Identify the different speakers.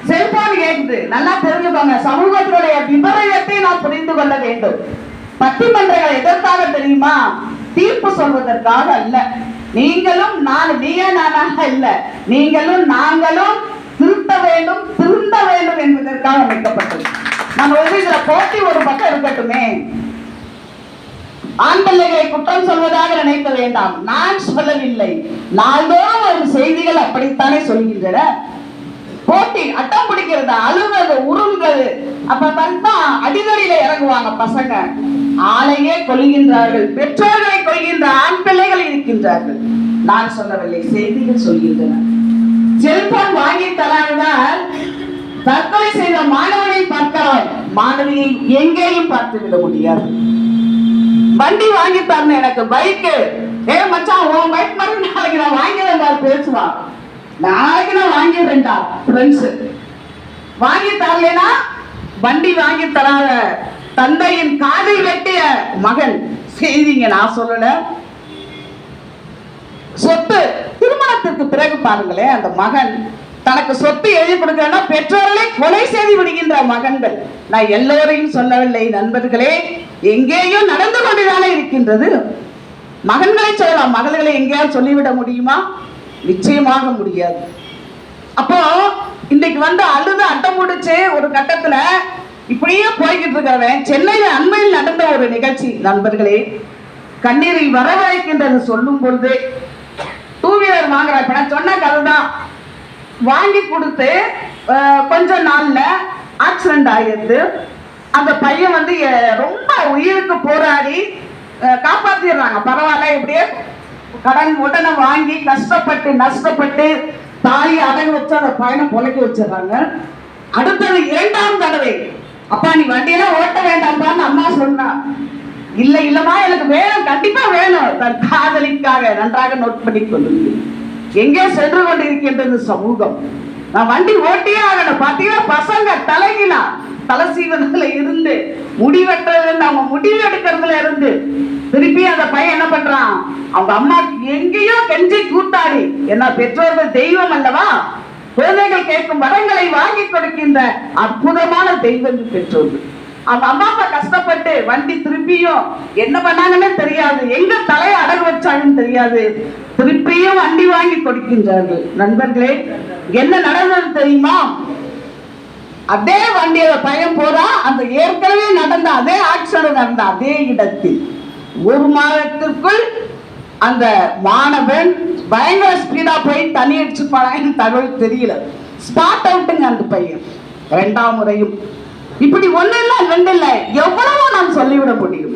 Speaker 1: Cellphone கேட்குது. நல்லா தெரிஞ்சுக்கோங்க, சமூகத்தினுடைய விபரீதத்தை நாம் புரிந்து கொள்ள வேண்டும். பட்டிமன்றங்கள் எதற்காக தெரியுமா? தீர்ப்பு சொல்வதற்காக அல்ல. நீங்களும் நீயே நானாக இல்ல, நீங்களும் நாங்களும் திருத்த வேண்டும், திருந்த வேண்டும் என்பதற்காக அமைக்கப்பட்டது. நம்ம இதுல போட்டி ஒரு பக்கம் இருக்கட்டுமே. ஆண் பிள்ளைகளை குற்றம் சொல்வதாக நினைக்க வேண்டாம், நான் சொல்லவில்லை. நாள்தோறும் ஒரு செய்திகள் அப்படித்தானே சொல்கின்றன. போட்டி, அட்டம் பிடிக்கிறது, அழுவது, உருள்வது, அப்ப பார்த்தா அடிதடியில இறங்குவாங்க பசங்க. ஆளையே கொள்கின்றார்கள், பெற்றோர்களை கொள்கின்ற ஆண் பிள்ளைகள் இருக்கின்றார்கள். நான் சொல்லவில்லை, செய்திகள் சொல்கின்றன. செல்போன் வாங்கி தராததால் தற்கொலை செய்த மாணவனை பார்க்கலாம், மாணவியை எங்கேயும் பார்த்து விட முடியாது. வண்டி வாங்கி தரணும் எனக்கு, பைக்கு, மச்சான் உன் பைக் மாதிரி நாளைக்கு நான் வாங்கிடுறேன் பேசுவான். நாளைக்கு நான் வாங்கிடுறேன்டா ஃப்ரெண்ட்ஸ். வாங்கி தரலனா வண்டி வாங்கி தராத தந்தையின் காதில் வெட்டிய மகன். செய்திங்க, நான் சொல்லல. சொத்து திருமணத்திற்கு பிறகு பாருங்களேன், அந்த மகன் தனக்கு சொத்து எழுதி கொடுக்கறனா பெற்றோர்களை கொலை செய்து விடுகின்ற மகன்கள். நான் எல்லோரையும் சொல்லவில்லை நண்பர்களே, எங்கேயும் நடந்து கொண்டுதானே இருக்கின்றது. மகன்களை சொல்லலாம், மகள்களை எங்கேயாவது சொல்லிவிட முடியுமா? நிச்சயமாக முடியாது. அப்போ இன்னைக்கு அழுது அட்டம் முடிச்சு ஒரு கட்டத்துல இப்படியே போய்கிட்டு இருக்கிறவன், சென்னையில அண்மையில் நடந்த ஒரு நிகழ்ச்சி நண்பர்களே, கண்ணீரில் வரவழைக்கின்றது சொல்லும் பொழுது. டூ வீலர் வாங்குற பணம் சொன்ன கதைதான். வாங்கி கொடுத்து கொஞ்ச நாள்ல ஆக்சிடென்ட் ஆகிடுது. அந்த பையன் ரொம்ப உயிருக்கு போராடி காப்பாத்திடுறாங்க. பரவாயில்ல, இப்படியே கடன் உடனே வாங்கி கஷ்டப்பட்டு நஷ்டப்பட்டு தாலி அடகு வச்சு அந்த பையனை பொழைக்க வச்சிடறாங்க. அடுத்தது 2ஆம் தடவை, அப்பா நீ வண்டியெல்லாம் ஓட்ட வேண்டாம்பான்னு அம்மா சொன்னா. இல்லம்மா எனக்கு வேணும், கண்டிப்பா வேணும். தன் காதலிக்காக நன்றாக நோட் பண்ணி கொள்ளுங்கள். எங்கே சென்று கொண்டிருக்கின்றது சமூகம்? நான் வண்டி ஓட்டியே ஆகணும். பாத்தீங்கன்னா பசங்க தலைகிலா தலை சீவனத்துல இருந்து முடிவெட்டுறதுல இருந்து அவங்க முடிவு எடுக்கிறதுல இருந்து திருப்பி அந்த பையன் என்ன பண்றான், அவங்க அம்மா எங்கேயோ கெஞ்சி கூத்தாடி. என்ன பெற்றோர்கள் தெய்வம் அல்லவா? குழந்தைகள் கேட்கும் வரங்களை வாங்கி கொடுக்கின்ற அற்புதமான தெய்வங்கள் பெற்றோர்கள். அவங்க அம்மா அப்பா கஷ்டப்பட்டு வண்டி திருப்பியும் என்ன பண்ணாங்கன்னு தெரியாது, எங்க தலையை அடகு வச்சாங்கன்னு தெரியாது, திருப்பியும் வண்டி வாங்கி கொடுக்கின்றார்கள். நண்பர்களே, என்ன நடந்தது தெரியுமா? அதே வண்டியில பையன் போறா, அந்த ஏற்கனவே நடந்த அதே ஆக்சிடென்ட் நடந்த அதே இடத்தில் 1 மாதத்திற்குள் அந்த மாணவன் பயங்கர ஸ்பீடா போய் தண்ணி அடிச்சு போனான்னு தகவல் தெரியல. ஸ்பாட் அவுட்டுங்க அந்த பையன். 2ஆம் முறையும் இப்படி 1 இல்ல 2 இல்ல எவ்வளவோ நாம் சொல்லிவிட முடியும்.